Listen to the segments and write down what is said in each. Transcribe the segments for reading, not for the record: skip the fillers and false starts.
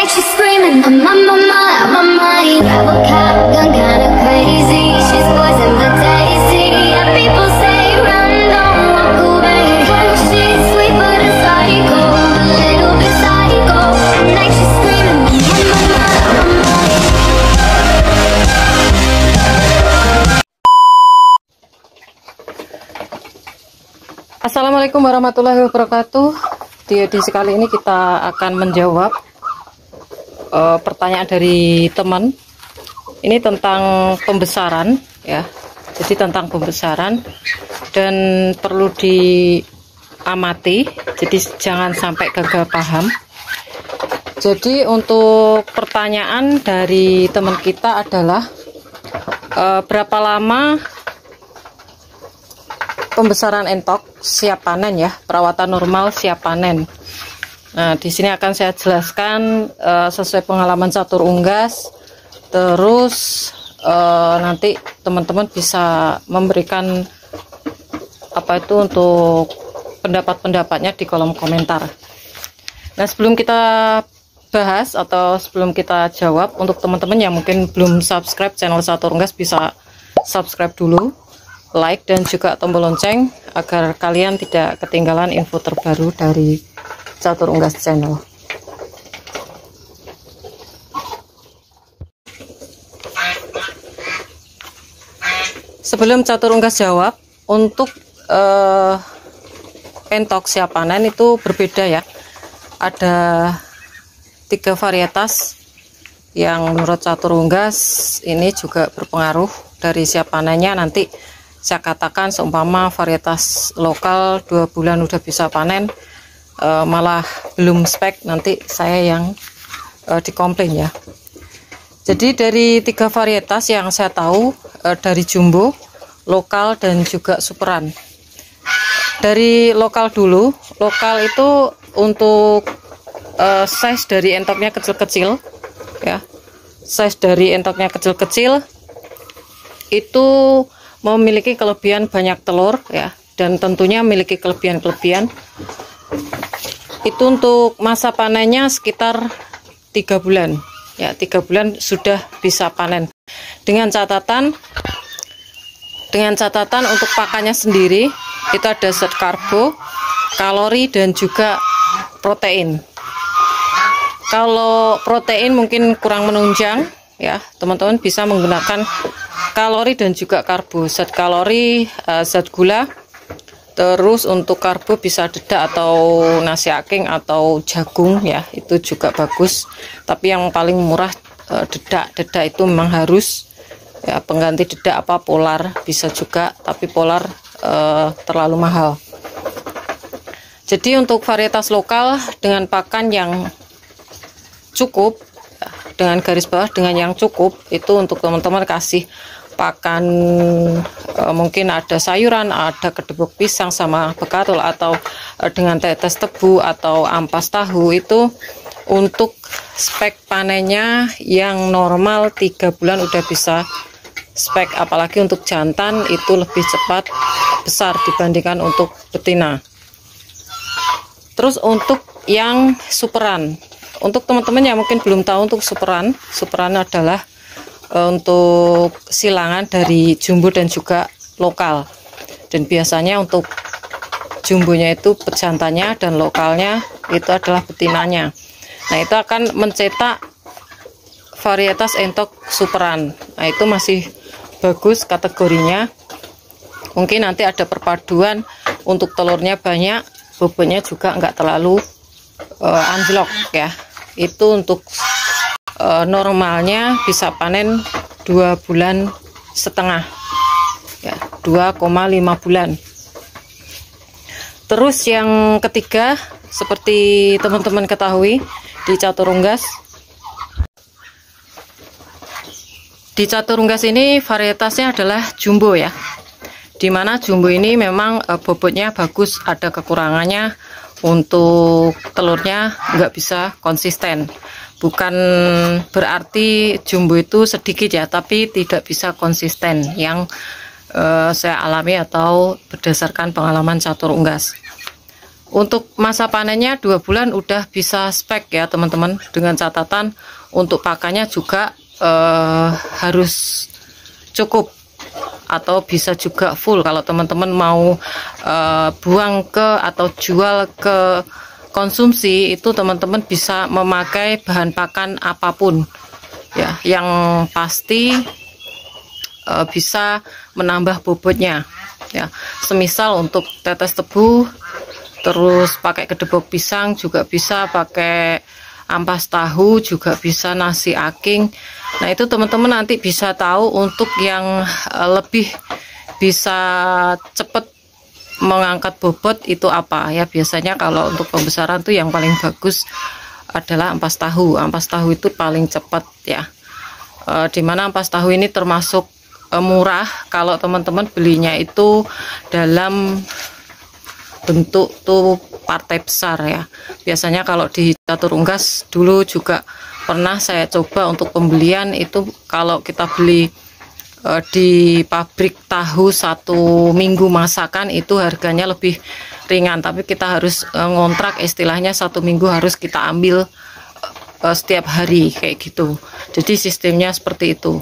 night she's screaming, I'm on my mind. Grab a cop, gun kinda crazy. She's poison but tasty. Yeah, people say run, don't walk away. She's sweet but a psycho, a little bit psycho. Night she's screaming, I'm on my mind. Assalamualaikum warahmatullahi wabarakatuh. Di edisi kali ini kita akan menjawab pertanyaan dari teman. Ini tentang pembesaran ya. Jadi tentang pembesaran dan perlu diamati. Jadi jangan sampai gagal paham. Jadi untuk pertanyaan dari teman kita adalah berapa lama pembesaran entok siap panen ya, perawatan normal siap panen. Nah, di sini akan saya jelaskan sesuai pengalaman catur unggas. Terus nanti teman-teman bisa memberikan apa itu untuk pendapat-pendapatnya di kolom komentar. Nah, sebelum kita bahas atau sebelum kita jawab, untuk teman-teman yang mungkin belum subscribe channel catur unggas bisa subscribe dulu, like dan juga tombol lonceng agar kalian tidak ketinggalan info terbaru dari Catur Unggas channel. Sebelum Catur Unggas jawab, untuk entok siap panen itu berbeda ya. Ada 3 varietas yang menurut Catur Unggas ini juga berpengaruh dari siap panennya. Nanti saya katakan seumpama varietas lokal 2 bulan udah bisa panen, malah belum spek, nanti saya yang dikomplain ya. Jadi dari 3 varietas yang saya tahu, dari jumbo, lokal dan juga superan. Dari lokal dulu, lokal itu untuk size dari entoknya kecil-kecil ya. Size dari entoknya kecil-kecil itu memiliki kelebihan banyak telur ya, dan tentunya memiliki kelebihan-kelebihan. Itu untuk masa panennya sekitar 3 bulan ya, 3 bulan sudah bisa panen. Dengan catatan untuk pakannya sendiri itu ada zat karbo, kalori dan juga protein. Kalau protein mungkin kurang menunjang ya, teman-teman bisa menggunakan kalori dan juga karbo. Zat kalori, zat gula. Terus untuk karbo bisa dedak atau nasi aking atau jagung ya, itu juga bagus. Tapi yang paling murah dedak. Dedak itu memang harus ya, pengganti dedak apa polar bisa juga, tapi polar terlalu mahal. Jadi untuk varietas lokal dengan pakan yang cukup, dengan garis bawah dengan yang cukup, itu untuk teman-teman kasih pakan mungkin ada sayuran, ada kedebok pisang sama bekatul, atau dengan tetes tebu atau ampas tahu. Itu untuk spek panennya yang normal 3 bulan udah bisa spek, apalagi untuk jantan itu lebih cepat besar dibandingkan untuk betina. Terus untuk yang superan, untuk teman-teman yang mungkin belum tahu, untuk superan adalah untuk silangan dari jumbo dan juga lokal. Dan biasanya untuk jumbonya itu pejantannya dan lokalnya itu adalah betinanya. Nah, itu akan mencetak varietas entok superan. Nah, itu masih bagus kategorinya. Mungkin nanti ada perpaduan, untuk telurnya banyak, bobotnya juga nggak terlalu anjlok ya. Itu untuk normalnya bisa panen 2,5 bulan ya, 2,5 bulan. Terus yang ketiga, seperti teman-teman ketahui, di Catur Unggas ini varietasnya adalah jumbo ya, dimana jumbo ini memang bobotnya bagus, ada kekurangannya. Untuk telurnya nggak bisa konsisten. Bukan berarti jumbo itu sedikit ya, tapi tidak bisa konsisten yang saya alami atau berdasarkan pengalaman Catur Unggas. Untuk masa panennya 2 bulan udah bisa spek ya teman-teman, dengan catatan untuk pakannya juga harus cukup atau bisa juga full. Kalau teman-teman mau buang ke atau jual ke konsumsi, itu teman-teman bisa memakai bahan pakan apapun ya, yang pasti bisa menambah bobotnya ya. Semisal untuk tetes tebu, terus pakai kedebok pisang juga bisa, pakai ampas tahu juga bisa, nasi aking. Nah itu teman-teman nanti bisa tahu untuk yang lebih bisa cepet mengangkat bobot itu apa ya. Biasanya kalau untuk pembesaran tuh yang paling bagus adalah ampas tahu. Ampas tahu itu paling cepat ya, dimana ampas tahu ini termasuk murah kalau teman-teman belinya itu dalam bentuk tuh partai besar ya. Biasanya kalau di Catur Unggas dulu juga pernah saya coba untuk pembelian itu, kalau kita beli di pabrik tahu 1 minggu masakan itu harganya lebih ringan, tapi kita harus ngontrak, istilahnya 1 minggu harus kita ambil setiap hari kayak gitu. Jadi sistemnya seperti itu.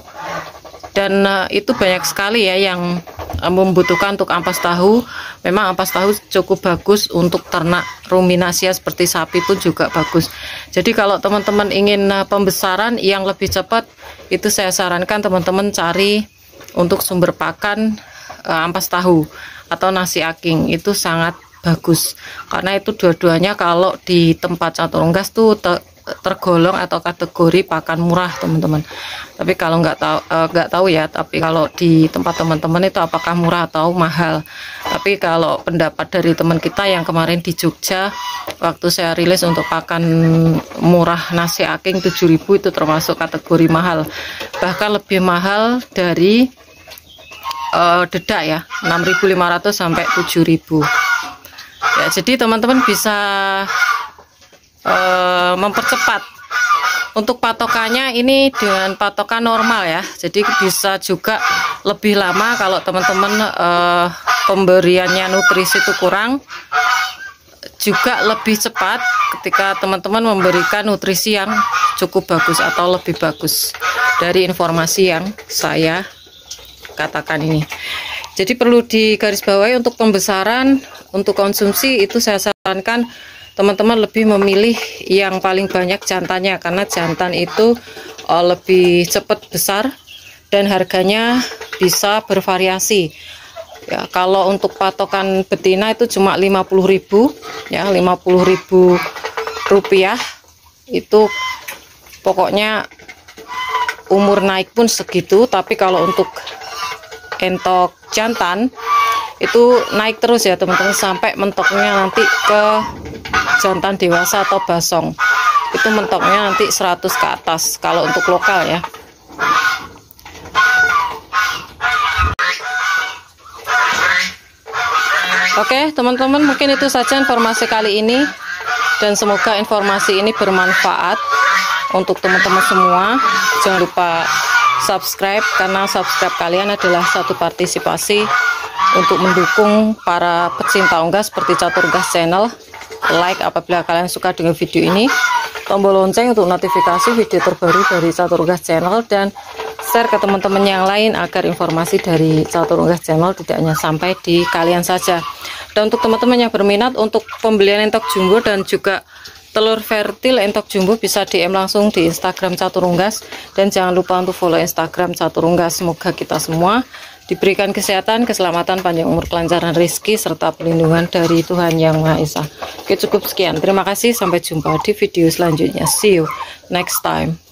Dan itu banyak sekali ya yang membutuhkan untuk ampas tahu. Memang ampas tahu cukup bagus untuk ternak ruminasi seperti sapi pun juga bagus. Jadi kalau teman-teman ingin pembesaran yang lebih cepat, itu saya sarankan teman-teman cari untuk sumber pakan ampas tahu atau nasi aking. Itu sangat bagus karena itu dua-duanya kalau di tempat Catur Unggas tuh tergolong atau kategori pakan murah teman-teman. Tapi kalau nggak tahu ya, tapi kalau di tempat teman-teman itu apakah murah atau mahal. Tapi kalau pendapat dari teman kita yang kemarin di Jogja, waktu saya rilis untuk pakan murah nasi aking 7.000 itu termasuk kategori mahal, bahkan lebih mahal dari dedak ya, 6.500 sampai 7.000 ya. Jadi teman-teman bisa mempercepat. Untuk patokannya ini dengan patokan normal ya, jadi bisa juga lebih lama kalau teman-teman pemberiannya nutrisi itu kurang, juga lebih cepat ketika teman-teman memberikan nutrisi yang cukup bagus atau lebih bagus dari informasi yang saya katakan ini. Jadi perlu digarisbawahi untuk pembesaran, untuk konsumsi itu saya sarankan teman-teman lebih memilih yang paling banyak jantannya, karena jantan itu lebih cepat besar dan harganya bisa bervariasi ya. Kalau untuk patokan betina itu cuma 50.000 ya, 50.000 rupiah. Itu pokoknya umur naik pun segitu. Tapi kalau untuk entok jantan itu naik terus ya teman-teman, sampai mentoknya nanti ke jantan dewasa atau basong itu mentoknya nanti 100 ke atas kalau untuk lokal ya. Oke teman-teman, mungkin itu saja informasi kali ini, dan semoga informasi ini bermanfaat untuk teman-teman semua. Jangan lupa subscribe, karena subscribe kalian adalah satu partisipasi untuk mendukung para pecinta unggas seperti Catur Unggas Channel. Like apabila kalian suka dengan video ini, tombol lonceng untuk notifikasi video terbaru dari Catur Unggas Channel, dan share ke teman-teman yang lain agar informasi dari Catur Unggas Channel tidak hanya sampai di kalian saja. Dan untuk teman-teman yang berminat untuk pembelian entok jumbo dan juga telur fertil entok jumbo, bisa DM langsung di Instagram Catur Unggas, dan jangan lupa untuk follow Instagram Catur Unggas. Semoga kita semua diberikan kesehatan, keselamatan, panjang umur, kelancaran rezeki, serta perlindungan dari Tuhan Yang Maha Esa. Oke, cukup sekian. Terima kasih. Sampai jumpa di video selanjutnya. See you next time.